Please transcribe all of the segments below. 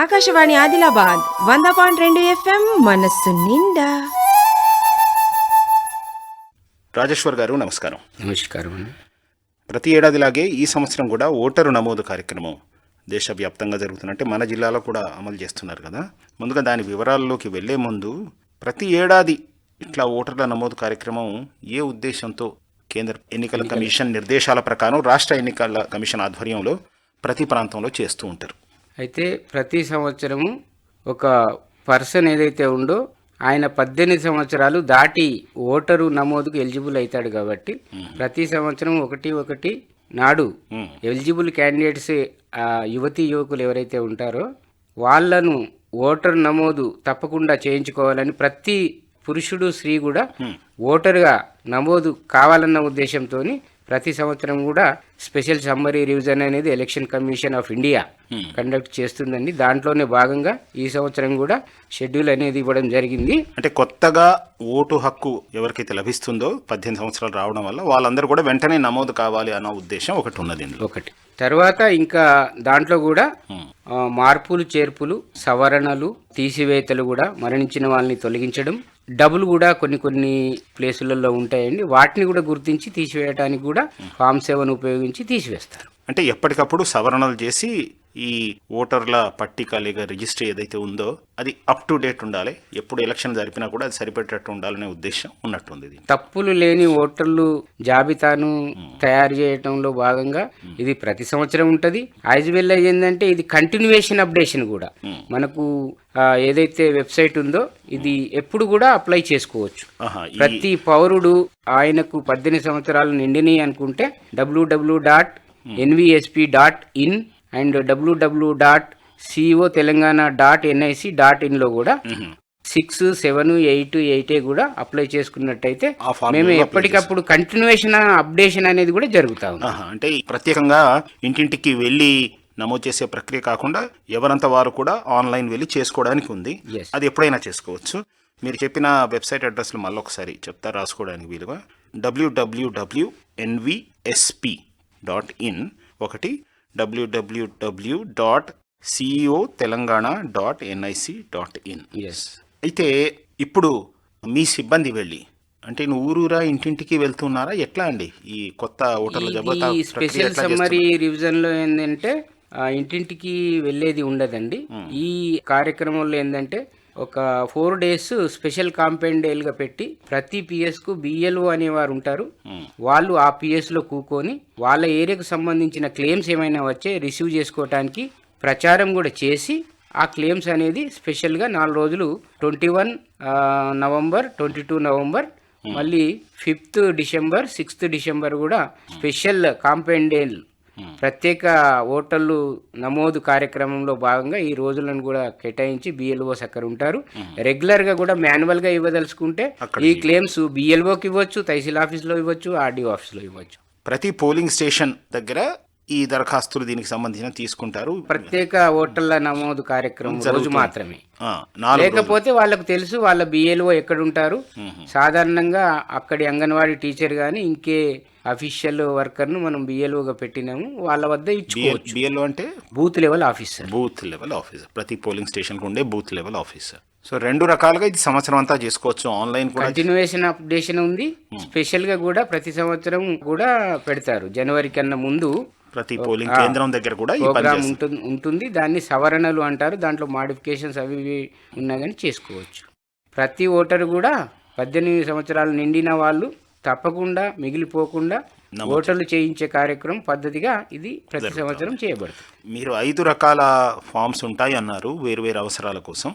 Akashvani Adilabad 100.2 FM మనస్సు నిండా. రాజేశ్వర్ గారు నమస్కారం. నమస్కారం అండి. ప్రతి ఏడాదిలాగే ఈ సంవత్సరం కూడా ఓటరు నమోదు కార్యక్రమం దేశవ్యాప్తంగా జరుగుతున్నట్టే మన జిల్లాలో కూడా అమలు చేస్తున్నారు కదా. ముందుగా దాని వివరాల్లోకి వెళ్లే ముందు ప్రతి ఏడాది ఇట్లా ఓటర్ల నమోదు కార్యక్రమం ఏ ఉద్దేశంతో కేంద్ర ఎన్నికల కమిషన్ నిర్దేశాల ప్రకారం రాష్ట్ర ఎన్నికల కమిషన్ ఆధ్వర్యంలో ప్రతి ప్రాంతంలో చేస్తూ ఉంటారు. అయితే ప్రతి సంవత్సరము ఒక పర్సన్ ఏదైతే ఉందో ఆయన 18 సంవత్సరాలు దాటి ఓటరు నమోదుకు ఎలిజిబుల్ అవుతాడు కాబట్టి ప్రతి సంవత్సరం 1/1 నాడు ఎలిజిబుల్ క్యాండిడేట్స్ యువతీ యువకులు ఎవరైతే ఉంటారో వాళ్ళను ఓటరు నమోదు తప్పకుండా చేయించుకోవాలని ప్రతి పురుషుడు స్త్రీ కూడా ఓటరుగా నమోదు కావాలన్న ఉద్దేశంతో ప్రతి సంవత్సరం కూడా స్పెషల్ సమ్మరీ రివిజన్ అనేది election commission of India conduct చేస్తుందండి. దాంట్లోనే భాగంగా ఈ సంవత్సరం కూడా షెడ్యూల్ అనేది ఇవ్వడం జరిగింది. అంటే కొత్తగా ఓటు హక్కు ఎవరికైతే లభిస్తుందో 18 సంవత్సరాలు రావడం వల్ల వాళ్ళందరూ కూడా వెంటనే నమోదు కావాలి అన్న ఉద్దేశం ఒకటి ఉన్నది. ఒకటి తర్వాత ఇంకా దాంట్లో కూడా మార్పులు చేర్పులు సవరణలు తీసివేతలు కూడా మరణించిన వాళ్ళని తొలగించడం డబ్బులు కూడా కొన్ని ప్లేసులలో ఉంటాయండి. వాటిని కూడా గుర్తించి తీసివేయడానికి కూడా ఫామ్ 7 ఉపయోగించి తీసివేస్తారు. అంటే ఎప్పటికప్పుడు సవరణలు చేసి ఈ ఓటర్ల పట్టిక లేక రిజిస్టర్ ఏదైతే ఉందో అది అప్ టు డేట్ ఉండాలి. ఎప్పుడు ఎలక్షన్ జరిపినా కూడా అది సరిపెట్టేట్టు ఉండాలనే ఉద్దేశం ఉన్నట్టుంది. తప్పులు లేని ఓటర్లు జాబితాను తయారు చేయడంలో భాగంగా ఇది ప్రతి సంవత్సరం ఉంటుంది. యాజ్ వెల్ ఏంటంటే ఇది కంటిన్యూయేషన్ అప్డేషన్ కూడా మనకు ఏదైతే వెబ్సైట్ ఉందో ఇది ఎప్పుడు కూడా అప్లై చేసుకోవచ్చు. ప్రతి పౌరుడు ఆయనకు 18 సంవత్సరాలు నిండినాయి అనుకుంటే www.nvsp.in అండ్ www.cotelangana.nic.in లో కూడా 6, 7, 8, 8 కూడా అప్లై చేసుకున్నట్టయితే మేము ఎప్పటికప్పుడు కంటిన్యూయేషన్ అప్డేషన్ అనేది కూడా జరుగుతా ఉంది. అంటే ప్రత్యేకంగా ఇంటింటికి వెళ్ళి నమోదు చేసే ప్రక్రియ కాకుండా ఎవరంతా వారు కూడా ఆన్లైన్ వెళ్ళి చేసుకోవడానికి ఉంది. అది ఎప్పుడైనా చేసుకోవచ్చు. మీరు చెప్పిన వెబ్సైట్ అడ్రస్లు మళ్ళీ ఒకసారి చెప్తా రాసుకోవడానికి వీలుగా www.nvsp.in ఒకటి www.cotelangana.nic.in. అయితే ఇప్పుడు మీ సిబ్బంది వెళ్ళి అంటే ఊరూరా ఇంటింటికి వెళ్తున్నారా ఎట్లా అండి ఈ కొత్త ఓటర్ల జాబితా? స్పెషల్ సమ్మరీ రివిజన్ లో ఏంటంటే ఇంటింటికి వెళ్ళేది ఉండదండి. ఈ కార్యక్రమంలో ఏంటంటే ఒక 4 days స్పెషల్ కాంపెయిన్ డేలుగా పెట్టి ప్రతి పిఎస్ కు బిఎల్ఓ అనేవారు ఉంటారు. వాళ్ళు ఆ పిఎస్ లో కూకొని వాళ్ళ ఏరియాకు సంబంధించిన క్లెయిమ్స్ ఏమైనా వచ్చే రిసీవ్ చేసుకోవటానికి ప్రచారం కూడా చేసి ఆ క్లెయిమ్స్ అనేది స్పెషల్గా 4 రోజులు 21 నవంబర్ 22 నవంబర్ మళ్ళీ 5th డిసెంబర్ 6th డిసెంబర్ కూడా స్పెషల్ కాంపెయిన్ డే ప్రత్యేక ఓటర్లు నమోదు కార్యక్రమంలో భాగంగా ఈ రోజులను కూడా కేటాయించి బిఎల్ఓస్ అక్కడ ఉంటారు. రెగ్యులర్ గా కూడా మాన్యువల్ గా ఇవ్వదలుచుకుంటే ఈ క్లెయిమ్స్ బిఎల్ఓకి ఇవ్వచ్చు, తహసీల్ ఆఫీస్ లో ఇవ్వచ్చు, ఆర్డీఓ ఆఫీస్ లో ఇవ్వచ్చు. ప్రతి పోలింగ్ స్టేషన్ దగ్గర ఈ దరఖాస్తులు దీనికి సంబంధించిన తీసుకుంటారు. ప్రత్యేక ఓటర్ల నమోదు కార్యక్రమం రోజు మాత్రమే, లేకపోతే వాళ్ళకు తెలుసు వాళ్ళ బిఎల్ఓ ఎక్కడుంటారు. సాధారణంగా అక్కడి అంగన్వాడీ టీచర్ గాని ఇంకే అఫీషియల్ వర్కర్ ను మనం బిఎల్ఓగా పెట్టినాము, వాళ్ళ వద్ద ఇచ్చుకోవచ్చు. బిఎల్ఓ అంటే బూత్ లెవెల్ ఆఫీసర్. ప్రతి పోలింగ్ స్టేషన్ కు ఉండే బూత్ లెవెల్ ఆఫీసర్. సో 2 రకాలుగా ఇది సంవత్సరం అంతా చేసుకోవచ్చు. ఆన్లైన్ కంటిన్యూయేషన్ అప్డేషన్ ఉంది, స్పెషల్ గా కూడా ప్రతి సంవత్సరం కూడా పెడతారు. జనవరి కన్నా ముందు ప్రతి పోలింగ్ కేంద్రం దగ్గర కూడా ప్రోగ్రామ్ ఉంటుంది. దాన్ని సవరణలు అంటారు. దాంట్లో మాడిఫికేషన్స్ అవి ఉన్నా కానీ చేసుకోవచ్చు. ప్రతి ఓటరు కూడా 18 సంవత్సరాలు నిండిన వాళ్ళు తప్పకుండా మిగిలిపోకుండా ఓటర్లు చేయించే కార్యక్రమం పద్ధతిగా ఇది ప్రతి సంవత్సరం చేయబడుతుంది. మీరు 5 రకాల ఫామ్స్ ఉంటాయి అన్నారు వేరు అవసరాల కోసం.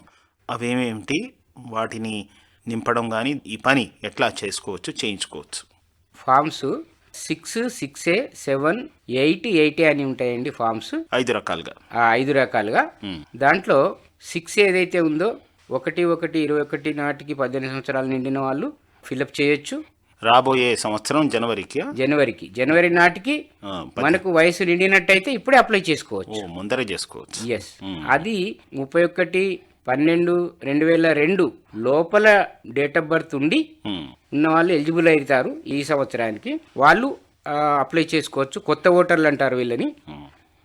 అవేమేమిటి, వాటిని నింపడం కానీ ఈ పని ఎట్లా చేసుకోవచ్చు, చేయించుకోవచ్చు? ఫామ్స్ 6, 6A, 7, 8, 8A అని ఉంటాయండి ఫామ్స్. 5 రకాలుగా 5 రకాలుగా దాంట్లో 6 ఏదైతే ఉందో 1/1/21 నాటికి 18 సంవత్సరాలు నిండిన వాళ్ళు ఫిలప్ చేయొచ్చు. రాబోయే సంవత్సరం జనవరి నాటికి మనకు వయసు నిండినట్టయితే ఇప్పుడే అప్లై చేసుకోవచ్చు, ముందరే చేసుకోవచ్చు. ఎస్, అది 31/12/2002 లోపల డేట్ ఆఫ్ బర్త్ ఉండి ఉన్న వాళ్ళు ఎలిజిబుల్ అవుతారు. ఈ సంవత్సరానికి వాళ్ళు అప్లై చేసుకోవచ్చు. కొత్త ఓటర్లు అంటారు వీళ్ళని.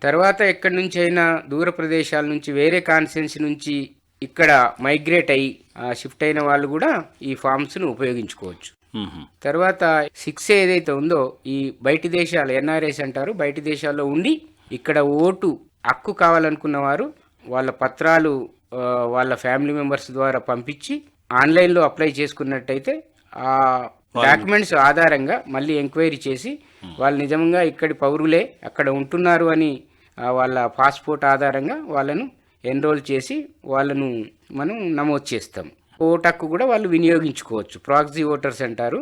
తర్వాత ఎక్కడి నుంచి అయినా దూర ప్రదేశాల నుంచి వేరే కాన్స్టిట్యున్సీ నుంచి ఇక్కడ మైగ్రేట్ అయ్యి షిఫ్ట్ అయిన వాళ్ళు కూడా ఈ ఫామ్స్ను ఉపయోగించుకోవచ్చు. తర్వాత 6 ఏదైతే ఉందో ఈ బయటి దేశాలు ఎన్ఆర్ఐస్ అంటారు, బయటి దేశాల్లో ఉండి ఇక్కడ ఓటు హక్కు కావాలనుకున్న వారు వాళ్ళ పత్రాలు వాళ్ళ ఫ్యామిలీ మెంబర్స్ ద్వారా పంపించి ఆన్లైన్లో అప్లై చేసుకున్నట్టయితే ఆ డాక్యుమెంట్స్ ఆధారంగా మళ్ళీ ఎంక్వైరీ చేసి వాళ్ళు నిజంగా ఇక్కడి పౌరులే అక్కడ ఉంటున్నారు అని వాళ్ళ పాస్పోర్ట్ ఆధారంగా వాళ్ళను ఎన్రోల్ చేసి వాళ్ళను మనం నమోదు చేస్తాం. ఓటు హక్కు కూడా వాళ్ళు వినియోగించుకోవచ్చు. ప్రాక్సీ ఓటర్స్ అంటారు,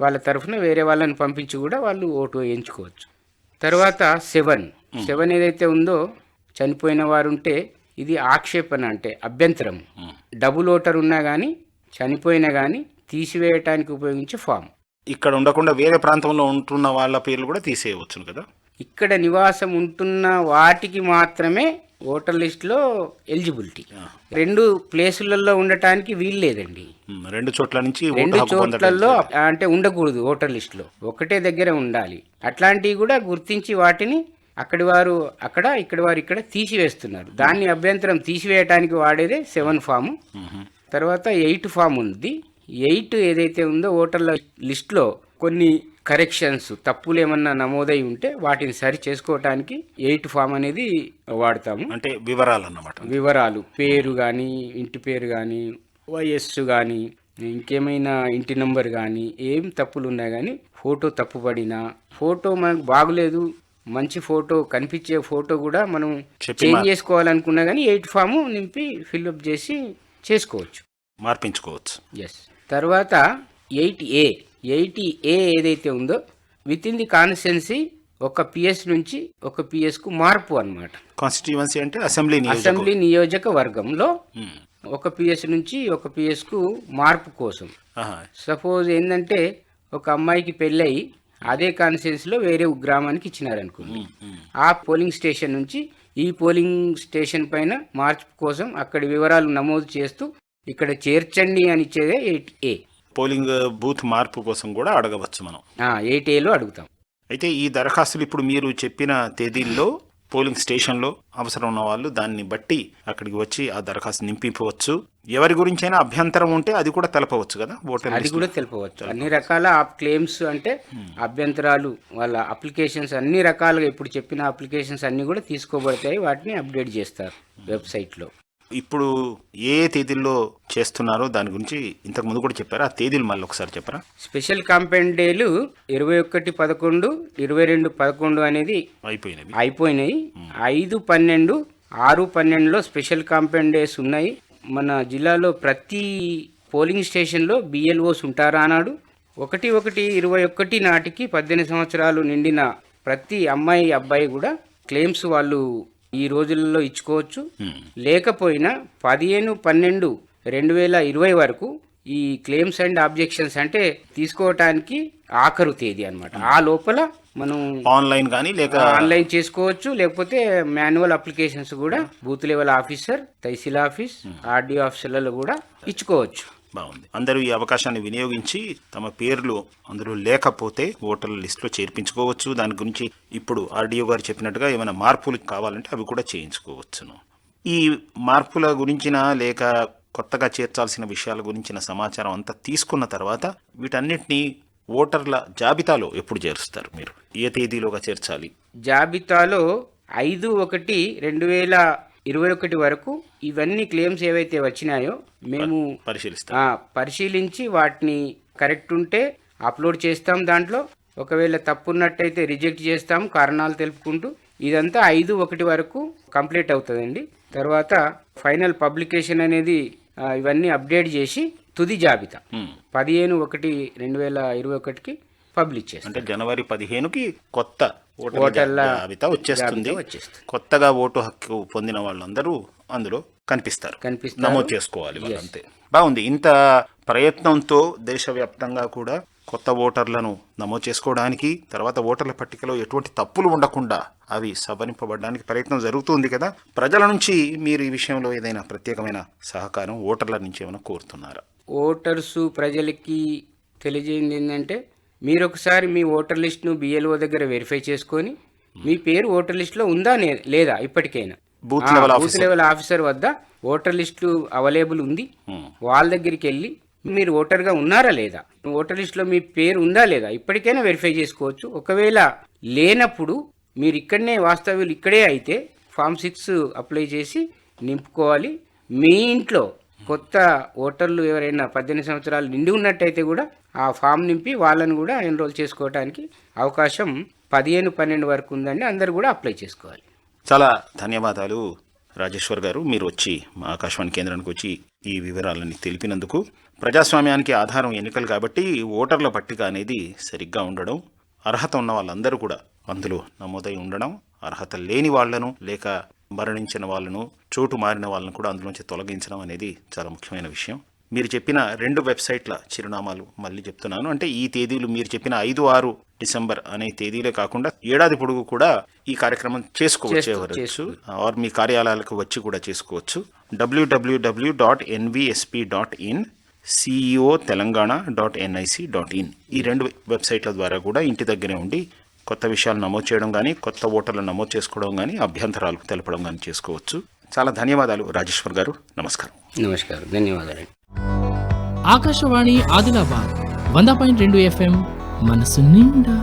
వాళ్ళ తరఫున వేరే వాళ్ళని పంపించి కూడా వాళ్ళు ఓటు వేయించుకోవచ్చు. తర్వాత 7 ఏదైతే ఉందో చనిపోయిన వారు ఉంటే ఇది ఆక్షేపణ అంటే అభ్యంతరం. డబుల్ ఓటర్ ఉన్నా కానీ చనిపోయినా కానీ తీసివేయటానికి ఉపయోగించే ఫామ్. ఇక్కడ ఉండకుండా వేరే ప్రాంతంలో ఉంటున్న వాళ్ళ పేర్లు కూడా తీసేయవచ్చు కదా. ఇక్కడ నివాసం ఉంటున్న వాటికి మాత్రమే ఓటర్ లిస్టులో ఎలిజిబిలిటీ. 2 ప్లేసులలో ఉండటానికి వీలు లేదండి. 2 చోట్ల నుంచి 2 చోట్లలో అంటే ఉండకూడదు ఓటర్ లిస్టులో, ఒకటే దగ్గర ఉండాలి. అట్లాంటివి కూడా గుర్తించి వాటిని అక్కడి వారు అక్కడ, ఇక్కడి వారు ఇక్కడ తీసివేస్తున్నారు. దాన్ని అభ్యంతరం తీసివేయటానికి వాడేదే 7 ఫాము. తర్వాత 8 ఫామ్ ఉంది. 8 ఏదైతే ఉందో ఓటర్ల లిస్టులో కొన్ని కరెక్షన్స్ తప్పులు ఏమన్నా నమోదై ఉంటే వాటిని సరి చేసుకోవటానికి 8 ఫామ్ అనేది వాడతాము. అంటే వివరాలు అన్నమాట. వివరాలు, పేరు కానీ, ఇంటి పేరు కానీ, వయస్సు కానీ, ఇంకేమైనా ఇంటి నంబర్ కానీ, ఏం తప్పులు ఉన్నా కానీ, ఫోటో తప్పుపడినా, ఫోటో మనకు బాగులేదు, మంచి ఫోటో కనిపించే ఫోటో కూడా మనం చేంజ్ చేసుకోవాలనుకున్నా కానీ 8 ఫాము నింపి ఫిల్అప్ చేసి చేసుకోవచ్చు, మార్పించుకోవచ్చు. ఎస్. తర్వాత 8A ఏదైతే ఉందో విత్ ఇన్ ది కాన్స్టిట్యున్సీ ఒక పిఎస్ నుంచి ఒక పిఎస్కు మార్పు అన్నమాట. కాన్స్టిట్యుయెన్సీ అంటే అసెంబ్లీ నియోజకవర్గంలో ఒక పిఎస్ నుంచి ఒక పిఎస్కు మార్పు కోసం. సపోజ్ ఏంటంటే ఒక అమ్మాయికి పెళ్ళయి అదే కాన్స్టిట్యున్సీలో వేరే గ్రామానికి ఇచ్చినారనుకోండి, ఆ పోలింగ్ స్టేషన్ నుంచి ఈ పోలింగ్ స్టేషన్ పైన మార్పు కోసం అక్కడి వివరాలు నమోదు చేస్తూ ఇక్కడ చేర్చండి అని ఇచ్చేదే 8A. పోలింగ్ బూత్ మార్పు కోసం కూడా అడగవచ్చు మనం. 8Aలో అడుగుతాం. అయితే ఈ దరఖాస్తులు ఇప్పుడు మీరు చెప్పిన తేదీల్లో పోలింగ్ స్టేషన్లో అవసరం ఉన్న వాళ్ళు దాన్ని బట్టి అక్కడికి వచ్చి ఆ దరఖాస్తు నింపించవచ్చు. ఎవరి గురించైనా అభ్యంతరం ఉంటే అది కూడా తెలపవచ్చు కదా, అది కూడా తెలపవచ్చు. అన్ని రకాల క్లెయిమ్స్ అంటే అభ్యంతరాలు, వాళ్ళ అప్లికేషన్స్ అన్ని రకాలుగా ఇప్పుడు చెప్పిన అప్లికేషన్స్ అన్ని కూడా తీసుకోబడతాయి. వాటిని అప్డేట్ చేస్తారు వెబ్సైట్లో. ఇప్పుడు ఏ తేదీల్లో చేస్తున్నారో దాని గురించి ఇంతకు ముందు కూడా చెప్పారు, ఆ తేదీలు మళ్ళీ ఒకసారి చెప్పరా? స్పెషల్ కాంపెయిన్ డేలు 21/11, 22/11 అనేది అయిపోయినాయి. 5/12, 6/12లో స్పెషల్ కాంపెయిన్ డేస్ ఉన్నాయి. మన జిల్లాలో ప్రతి పోలింగ్ స్టేషన్లో బిఎల్ఓస్ ఉంటారా అన్నాడు. 1/1/21 నాటికి 18 సంవత్సరాలు నిండిన ప్రతి అమ్మాయి అబ్బాయి కూడా క్లెయిమ్స్ వాళ్ళు ఈ రోజులలో ఇచ్చుకోవచ్చు. లేకపోయినా 15/12/2020 వరకు ఈ క్లెయిమ్స్ అండ్ ఆబ్జెక్షన్స్ అంటే తీసుకోవటానికి ఆఖరు తేదీ అన్నమాట. ఆ లోపల మనం ఆన్లైన్ చేసుకోవచ్చు, లేకపోతే మాన్యువల్ అప్లికేషన్స్ కూడా booth level officer, tahsil office, RDO ఆఫీసర్లలో కూడా ఇచ్చుకోవచ్చు. బాగుంది. అందరూ ఈ అవకాశాన్ని వినియోగించి తమ పేర్లు అందులో లేకపోతే ఓటర్ల లిస్టులో చేర్పించుకోవచ్చు. దాని గురించి ఇప్పుడు ఆర్డీఓ గారు చెప్పినట్టుగా ఏమైనా మార్పులు కావాలంటే అవి కూడా చేయించుకోవచ్చును. ఈ మార్పుల గురించిన లేక కొత్తగా చేర్చాల్సిన విషయాల గురించిన సమాచారం అంతా తీసుకున్న తర్వాత వీటన్నిటినీ ఓటర్ల జాబితాలో ఎప్పుడు చేరుస్తారు మీరు? ఏ తేదీలోగా చేర్చాలి? జాబితాలో 5/1/2021 వరకు ఇవన్నీ క్లెయిమ్స్ ఏవైతే వచ్చినాయో మేము పరిశీలించి వాటిని కరెక్ట్ ఉంటే అప్లోడ్ చేస్తాం. దాంట్లో ఒకవేళ తప్పున్నట్టయితే రిజెక్ట్ చేస్తాం కారణాలు తెలుపుకుంటూ. ఇదంతా 5/1 వరకు కంప్లీట్ అవుతుందండి. తర్వాత ఫైనల్ పబ్లికేషన్ అనేది ఇవన్నీ అప్డేట్ చేసి తుది జాబితా 15/1/2021కి పబ్లిష్ చేస్తాం. అంటే జనవరి 15కి కొత్త ఓటర్ల జాబితా వచ్చేస్తుంది. కొత్తగా ఓటు హక్కు పొందిన వాళ్ళందరూ అందులో కనిపిస్తారు, నమోదు చేసుకోవాలి అంతే. బాగుంది. ఇంత ప్రయత్నంతో దేశవ్యాప్తంగా కూడా కొత్త ఓటర్లను నమోదు చేసుకోవడానికి, తర్వాత ఓటర్ల పట్టికలో ఎటువంటి తప్పులు ఉండకుండా అవి సవరింపబడడానికి ప్రయత్నం జరుగుతుంది కదా. ప్రజల నుంచి మీరు ఈ విషయంలో ఏదైనా ప్రత్యేకమైన సహకారం ఓటర్ల నుంచి ఏమైనా కోరుతున్నారా? ఓటర్సు ప్రజలకి తెలియజేయండి ఏంటంటే, మీరు ఒకసారి మీ ఓటర్ లిస్ట్ను బిఎల్ఓ దగ్గర వెరిఫై చేసుకొని మీ పేరు ఓటర్ లిస్టులో ఉందా లేదా ఇప్పటికైనా. Booth level booth level officer వద్ద ఓటర్ లిస్టు అవైలబుల్ ఉంది, వాళ్ళ దగ్గరికి వెళ్ళి మీరు ఓటర్గా ఉన్నారా లేదా, ఓటర్ లిస్టులో మీ పేరు ఉందా లేదా ఇప్పటికైనా వెరిఫై చేసుకోవచ్చు. ఒకవేళ లేనప్పుడు మీరు ఇక్కడనే వాస్తవ్యులు ఇక్కడే అయితే ఫామ్ 6 అప్లై చేసి నింపుకోవాలి. మీ ఇంట్లో కొత్త ఓటర్లు ఎవరైనా 18 సంవత్సరాలు నిండి ఉన్నట్టయితే కూడా ఆ ఫామ్ నింపి వాళ్ళని కూడా ఎన్రోల్ చేసుకోవడానికి అవకాశం 15-12 వరకు ఉందండి. అందరు కూడా అప్లై చేసుకోవాలి. చాలా ధన్యవాదాలు రాజేశ్వర్ గారు. మీరు వచ్చి మా ఆకాశవాణి కేంద్రానికి వచ్చి ఈ వివరాలన్నీ తెలిపినందుకు. ప్రజాస్వామ్యానికి ఆధారం ఎన్నికలు కాబట్టి ఓటర్ల పట్టిక అనేది సరిగ్గా ఉండడం, అర్హత ఉన్న వాళ్ళందరూ కూడా అందులో నమోదై ఉండడం, అర్హత లేని వాళ్లను లేక మరణించిన వాళ్ళను, చోటు మారిన వాళ్ళను కూడా అందులోంచి తొలగించడం అనేది చాలా ముఖ్యమైన విషయం. మీరు చెప్పిన 2 వెబ్సైట్ల చిరునామాలు మళ్ళీ చెప్తున్నాను. అంటే ఈ తేదీలు మీరు చెప్పిన 5-6 డిసెంబర్ అనే తేదీలే కాకుండా ఏడాది పొడుగు కూడా ఈ కార్యక్రమం చేసుకోవచ్చు. ఆర్ మీ కార్యాలయాలకు వచ్చి కూడా చేసుకోవచ్చు. www.nvsp.in, ceotelangana.nic.in ఈ 2 వెబ్సైట్ల ద్వారా కూడా ఇంటి దగ్గరే ఉండి కొత్త విషయాలు నమోదు చేయడం కానీ, కొత్త ఓటర్లు నమోదు చేసుకోవడం కానీ, అభ్యంతరాలు తెలపడం కానీ చేసుకోవచ్చు. చాలా ధన్యవాదాలు రాజేశ్వర్ గారు. నమస్కారం. నమస్కారం, ధన్యవాదాలు. ఆకాశవాణి ఆదిలాబాద్ 100.2 FM మనసు నిండా.